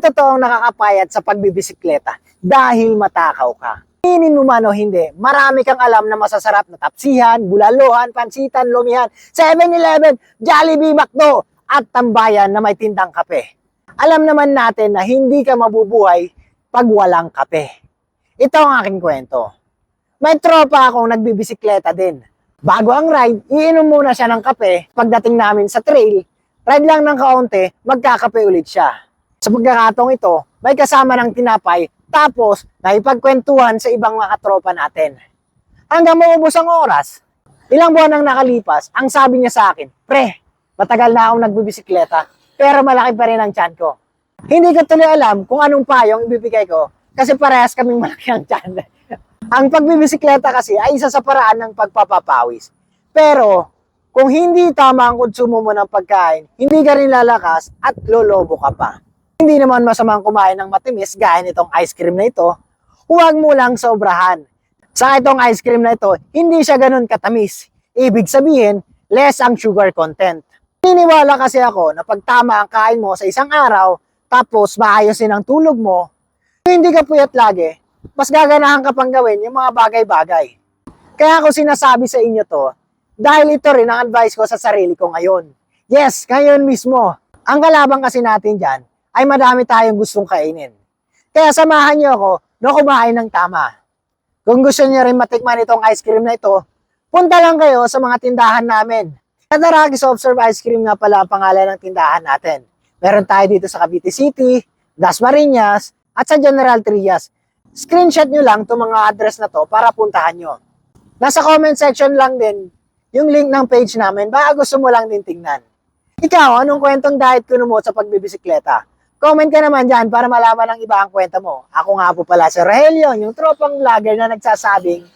totoong nakakapayat sa pagbibisikleta dahil matakaw ka. Inin mo man o hindi, marami kang alam na masasarap na tapsihan, bulaluhan, pansitan, lumihan, 7-Eleven, Jollibee, McDo, at tambayan na may tindang kape. Alam naman natin na hindi ka mabubuhay pag walang kape. Ito ang aking kwento. May tropa akong nagbibisikleta din. Bago ang ride, iinom muna siya ng kape. Pagdating namin sa trail, ride lang ng kaunti, magkakape ulit siya. Sa pagkakataong ito, may kasama ng tinapay, tapos naipagkwentuhan sa ibang mga katropa natin. Hanggang maubos ang oras, ilang buwan ang nakalipas, ang sabi niya sa akin, "Pre, matagal na akong nagbibisikleta, pero malaki pa rin ang tiyan ko." Hindi ko tuloy alam kung anong payong ibibigay ko kasi parehas kaming malaki ang tiyan. Ang pagbibisikleta kasi ay isa sa paraan ng pagpapapawis. Pero kung hindi tama ang konsumo mo ng pagkain, hindi ka rin lalakas at lolobo ka pa. Hindi naman masamang kumain ng matimis gaya nitong ice cream na ito, huwag mo lang sobrahan. Sa itong ice cream na ito, hindi siya ganun katamis. Ibig sabihin, less ang sugar content. Niniwala kasi ako na pag tama ang kain mo sa isang araw, tapos maayos din ang tulog mo, kung hindi ka puyat lagi, mas gaganahan ka pang gawin yung mga bagay-bagay. Kaya ako sinasabi sa inyo to, dahil ito rin ang advice ko sa sarili ko ngayon. Yes, ngayon mismo. Ang kalabang kasi natin dyan, ay madami tayong gustong kainin. Kaya samahan niyo ako na kumain ng tama. Kung gusto niyo rin matikman itong ice cream na ito, punta lang kayo sa mga tindahan namin. Tadaraki Soft Serve Ice Cream nga pala ang pangalan ng tindahan natin. Meron tayo dito sa Cavite City, Dasmariñas, at sa General Trias. Screenshot nyo lang itong mga address na to para puntahan nyo. Nasa comment section lang din yung link ng page namin, baka gusto mo lang din tingnan. Ikaw, anong kwentong diet kuno mo sa pagbibisikleta? Comment ka naman dyan para malaman ng iba ang kwento mo. Ako nga po pala si Rogelio, yung tropang vlogger na nagsasabing